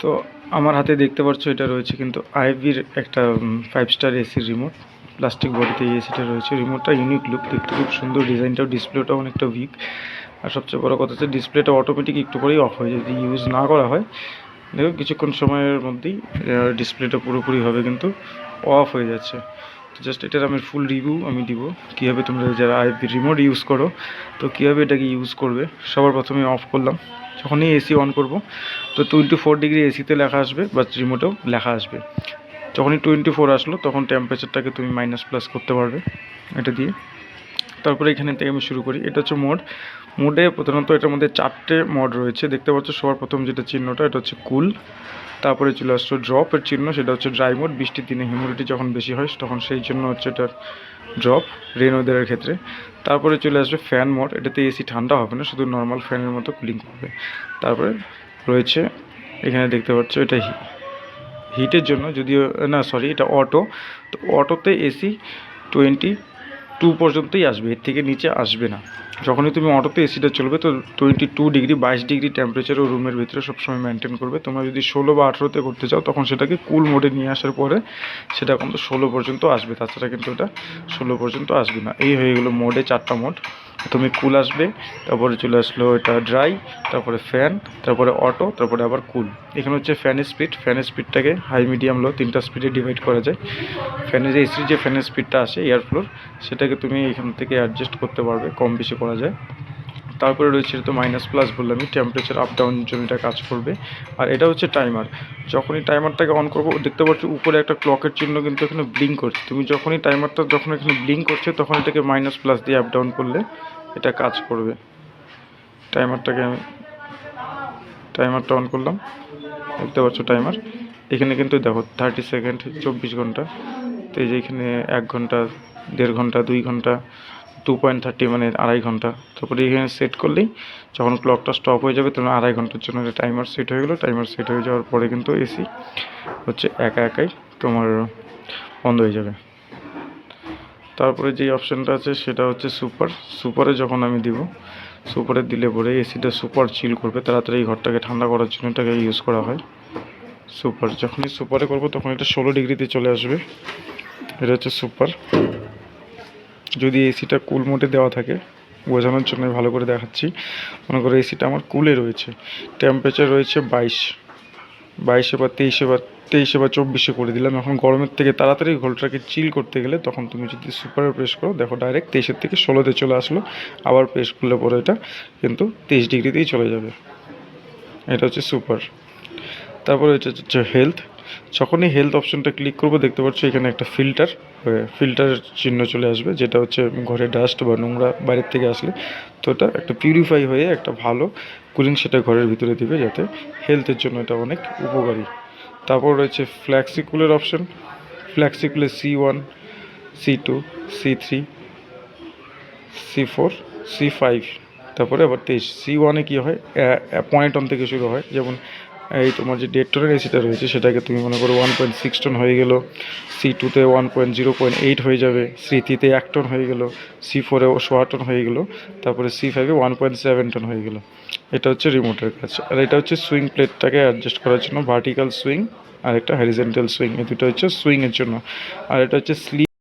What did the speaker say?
তো আমার হাতে দেখতে পাচ্ছ এটা রয়েছে কিন্তু আইভির একটা 5 স্টার এসির রিমোট। প্লাস্টিক বডিতে এই এসিটা রয়েছে। রিমোটটা ইউনিক লুক, দেখতে খুব সুন্দর, ডিজাইনটাও, ডিসপ্লেটাও অনেকটা উইক। আর সবচেয়ে বড় কথা হচ্ছে ডিসপ্লেটা অটোমেটিক একটু করেই অফ হয়, যদি ইউজ না করা হয় দেখো কিছুক্ষণ সময়ের মধ্যেই ডিসপ্লেটা পুরোপুরিভাবে কিন্তু অফ হয়ে যাচ্ছে। তো জাস্ট এটার আমি ফুল রিভিউ আমি দিব, কীভাবে তোমরা যারা আইভি রিমোট ইউজ করো তো কীভাবে এটাকে ইউজ করবে। সবার প্রথমে অফ করলাম, যখনই এসি অন করব তো 24 ডিগ্রি এসিতে লেখা আসবে বা রিমোটেও লেখা আসবে। যখনই 24 আসলো তখন টেম্পারেচারটাকে তুমি মাইনাস প্লাস করতে পারবে এটা দিয়ে। তারপরে এখানে থেকে আমি শুরু করি। এটা হচ্ছে মোডে প্রধানত এটার মধ্যে 4টে মোড রয়েছে, দেখতে পাচ্ছ। সবার প্রথম যেটা চিহ্নটা এটা হচ্ছে কুল, তারপরে চলে আসলো ড্রপের চিহ্ন, সেটা হচ্ছে ড্রাই মোড। বৃষ্টির দিনে হিউমিডিটি যখন বেশি হয় তখন সেই জন্য হচ্ছে এটার ড্রপ, রেন ওয়েদারের ক্ষেত্রে। তারপরে চলে আসবে ফ্যান মোড, এটাতে এসি ঠান্ডা হবে না, শুধু নর্মাল ফ্যানের মতো কুলিং করবে। তারপরে রয়েছে এখানে দেখতে পাচ্ছ এটা হিটের জন্য, যদিও না সরি এটা অটো। তো অটোতে এসি 22 পর্যন্তই আসবে, এর থেকে নিচে আসবে না। যখনই তুমি অটোতে এসিটা চলবে তো 22 ডিগ্রি 22 ডিগ্রি টেম্পারেচারও রুমের ভিতরে সবসময় মেনটেন করবে। তোমরা যদি 16 বা 18তে করতে চাও তখন সেটাকে কুল মোডে নিয়ে আসার পরে সেটা কিন্তু 16 পর্যন্ত আসবে, তাছাড়া কিন্তু এটা 16 পর্যন্ত আসবে না। এই হয়ে গেলো মোডে 4টা মোড। তুমি কুল আসবে, তারপরে চলে আসলো এটা ড্রাই, তারপরে ফ্যান, তারপরে অটো, তারপরে আবার কুল। এখানে হচ্ছে ফ্যানের স্পিডটাকে হাই মিডিয়াম লো 3টা স্পিডে ডিভাইড করা যায়। ফ্যানের যে এসির যে ফ্যানের স্পিডটা আসে এয়ার ফ্লোর, সেটাকে তুমি এখান থেকে অ্যাডজাস্ট করতে পারবে, কম বেশি করা যায়। তারপরে রয়েছে তো মাইনাস প্লাস বললাম, আমি টেম্পারেচার আপ ডাউনের জন্য এটা কাজ করবে। আর এটা হচ্ছে টাইমার, যখনই টাইমারটাকে অন করবো দেখতে পাচ্ছ উপরে একটা ক্লকের চিহ্ন কিন্তু এখানে ব্লিঙ্ক করছে। তুমি যখনই টাইমারটা যখন এখানে ব্লিঙ্ক করছে তখন এটাকে মাইনাস প্লাস দিয়ে আপ ডাউন করলে এটা কাজ করবে। টাইমারটা অন করলাম, দেখতে পাচ্ছ টাইমার এখানে কিন্তু দেখো 30 সেকেন্ড, 24 ঘন্টা। তো এই যে এখানে 1 ঘন্টা, 1.5 ঘন্টা, 2 ঘন্টা, 2.30 মানে 2.5 ঘন্টা। তারপরে এখানে সেট করলেই যখন ক্লকটা স্টপ হয়ে যাবে তখন 2.5 ঘন্টার জন্য টাইমার সেট হয়ে গেলো। টাইমার সেট হয়ে যাওয়ার পরে কিন্তু এসি হচ্ছে একাই তোমার বন্ধ হয়ে যাবে। তারপরে যেই অপশানটা আছে সেটা হচ্ছে সুপারে যখন আমি দিব, সুপারে দিলে পরে এসিটা সুপার চিল করবে, তাড়াতাড়ি এই ঘরটাকে ঠান্ডা করার জন্য এটাকে ইউজ করা হয়। যখনই সুপারে করবো তখন এটা 16 ডিগ্রিতে চলে আসবে। এটা হচ্ছে সুপার। যদি এসিটা কুল মোডে দেওয়া থাকে, বোঝানোর জন্য ভালো করে দেখাচ্ছি। মনে করো এসিটা আমার কুলে রয়েছে, টেম্পারেচার রয়েছে 22 বা 23 বা 24 করে দিলাম। এখন গরমের থেকে তাড়াতাড়ি ঘরটাকে চিল করতে গেলে তখন তুমি যদি সুপারে প্রেস করো, দেখো ডাইরেক্ট 23 থেকে 16তে চলে আসলো। আবার প্রেস করলে পরে এটা কিন্তু 23 ডিগ্রিতেই চলে যাবে। এটা হচ্ছে সুপার। তারপরে হচ্ছে হেলথ। যখনই হেলথ অপশনটা ক্লিক করবো দেখতে পাচ্ছ এখানে একটা ফিল্টারের চিহ্ন চলে আসবে, যেটা হচ্ছে ঘরে ডাস্ট বা নোংরা বাইরের থেকে আসলে তো এটা একটা পিউরিফাই হয়ে একটা ভালো কুলিং সেটা ঘরের ভিতরে দিবে, যাতে হেলথের জন্য এটা অনেক উপকারী। তারপর রয়েছে ফ্ল্যাক্সিকুলের option. ফ্ল্যাক্সিকুলে C1, C2, C3, C4, C5, তারপরে আবার 23। C1-এ কী হয়, 0.1 থেকে শুরু হয়। যেমন এই তোমার যে 1.5 টনের এসিটা রয়েছে সেটাকে তুমি মনে করো 1.6 টন হয়ে গেল, C2-তে 0.8 হয়ে যাবে, C3-তে 1 টন হয়ে গেল, C4-এ 1.25 টন হয়ে গেল, তারপরে C5-এ 1.7 টন হয়ে গেল। এটা হচ্ছে রিমোটের কাজ। আর এটা হচ্ছে সুইং প্লেটটাকে অ্যাডজাস্ট করার জন্য, ভার্টিক্যাল সুইং আর একটা হরিজন্টাল সুইং, এই দুটো হচ্ছে সুইংয়ের জন্য। আর এটা হচ্ছে স্লিপ